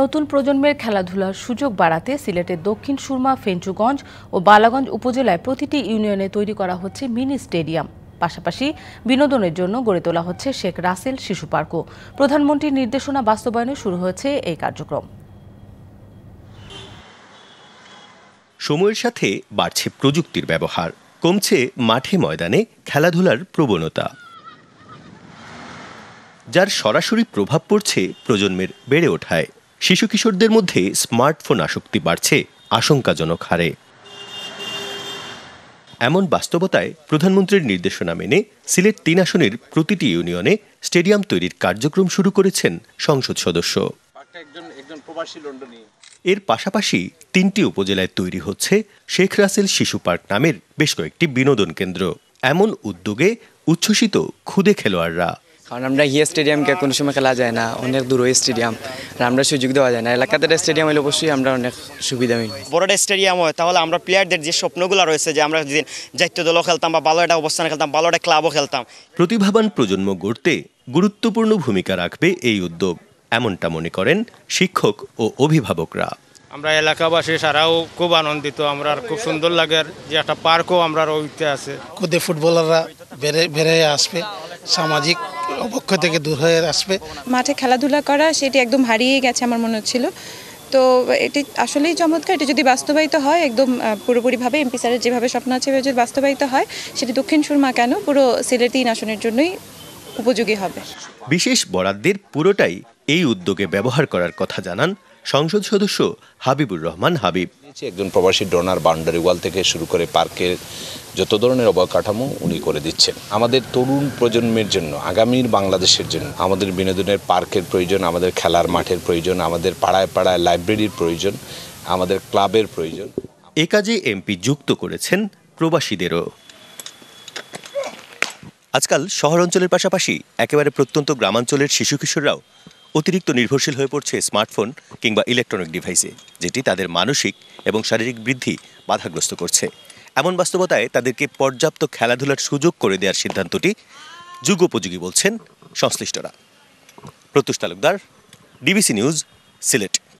নতুন প্রজন্মের খেলাধুলার সুযোগ বাড়াতে সিলেটের দক্ষিণ সুরমা, ফেঞ্চুগঞ্জ ও বালাগঞ্জ উপজেলায় প্রতিটি ইউনিয়নে তৈরি করা হচ্ছে মিনি স্টেডিয়াম। পাশাপাশি বিনোদনের জন্য গড়ে তোলা হচ্ছে শেখ রাসেল শিশু পার্কও। প্রধানমন্ত্রীর নির্দেশনা বাস্তবায়নে শুরু হয়েছে এই কার্যক্রম। সময়ের সাথে বাড়ছে প্রযুক্তির ব্যবহার, কমছে মাঠে ময়দানে খেলাধুলার প্রবণতা, যার সরাসরি প্রভাব পড়ছে প্রজন্মের বেড়ে ওঠায়। শিশু কিশোরদের মধ্যে স্মার্টফোন আসক্তি বাড়ছে আশঙ্কাজনক হারে। এমন বাস্তবতায় প্রধানমন্ত্রীর নির্দেশনা মেনে সিলেট ৩ আসনের প্রতিটি ইউনিয়নে স্টেডিয়াম তৈরির কার্যক্রম শুরু করেছেন সংসদ সদস্য। এর পাশাপাশি ৩টি উপজেলায় তৈরি হচ্ছে শেখ রাসেল শিশু পার্ক নামের বেশ কয়েকটি বিনোদন কেন্দ্র। এমন উদ্যোগে উচ্ছ্বসিত ক্ষুদে খেলোয়াড়রা। কারণ আমরা হিয়া স্টেডিয়ামকে কোনো সময় খেলা যায় না, অনেক দূর স্টেডিয়াম, আমরা সুযোগ দেওয়া যায় না। এলাকাতে স্টেডিয়াম হলে অবশ্যই আমরা অনেক সুবিধা পাই। বড় স্টেডিয়াম হয় তাহলে আমরা প্লেয়ারদের যে স্বপ্নগুলো রয়েছে, যে আমরা যদি জাতীয় দলও খেলতাম বা ভালো একটা অবস্থানে খেলতাম, ভালো একটা ক্লাবও খেলতাম। প্রতিভাবান প্রজন্ম গড়তে গুরুত্বপূর্ণ ভূমিকা রাখবে এই উদ্যোগ, এমনটা মনে করেন শিক্ষক ও অভিভাবকরা। আমরা এলাকাবাসী সারাও খুব আনন্দিত, আমরা খুব সুন্দর লাগে যে একটা পার্কও আমরা রইতে আছে। খুদে ফুটবলাররা বেড়ে আসবে, সামাজিক অবক্ষয় থেকে দূর হয়ে আসবে। মাঠে খেলাধুলা করা সেটি একদম হারিয়ে গেছে আমার মনে হচ্ছিল। তো এটি আসলেই চমৎকার। এটি যদি বাস্তবায়িত হয় একদম পুরোপুরিভাবে এমপি স্যারের যেভাবে স্বপ্ন আছে যদি বাস্তবায়িত হয়, সেটি দক্ষিণ সুরমা কেন পুরো সিলেট ৩ আসনের জন্যই উপযোগী হবে। বিশেষ বরাদ্দের পুরোটাই এই উদ্যোগে ব্যবহার করার কথা জানান সংসদ সদস্য হাবিবুর রহমান হাবিব। একজন প্রবাসী ডোনার বাউন্ডারি ওয়াল থেকে শুরু করে পার্কের যত ধরনের অবকাঠামো উনি করে দিচ্ছেন। আমাদের তরুণ প্রজন্মের জন্য, আগামীর বাংলাদেশের জন্য আমাদের বিনোদনের পার্কের প্রয়োজন, আমাদের খেলার মাঠের প্রয়োজন, আমাদের পাড়ায় পাড়ায় লাইব্রেরির প্রয়োজন, আমাদের ক্লাবের প্রয়োজন। এ কাজে এমপি যুক্ত করেছেন প্রবাসীদেরও। আজকাল শহর অঞ্চলের পাশাপাশি একেবারে প্রত্যন্ত গ্রামাঞ্চলের শিশু কিশোররাও অতিরিক্ত নির্ভরশীল হয়ে পড়ছে স্মার্টফোন কিংবা ইলেকট্রনিক ডিভাইসে, যেটি তাদের মানসিক এবং শারীরিক বৃদ্ধি বাধাগ্রস্ত করছে। এমন বাস্তবতায় তাদেরকে পর্যাপ্ত খেলাধুলার সুযোগ করে দেওয়ার সিদ্ধান্তটি যুগোপযোগী বলছেন সংশ্লিষ্টরা। প্রত্যুষ তালুকদার, ডিবিসি নিউজ, সিলেট।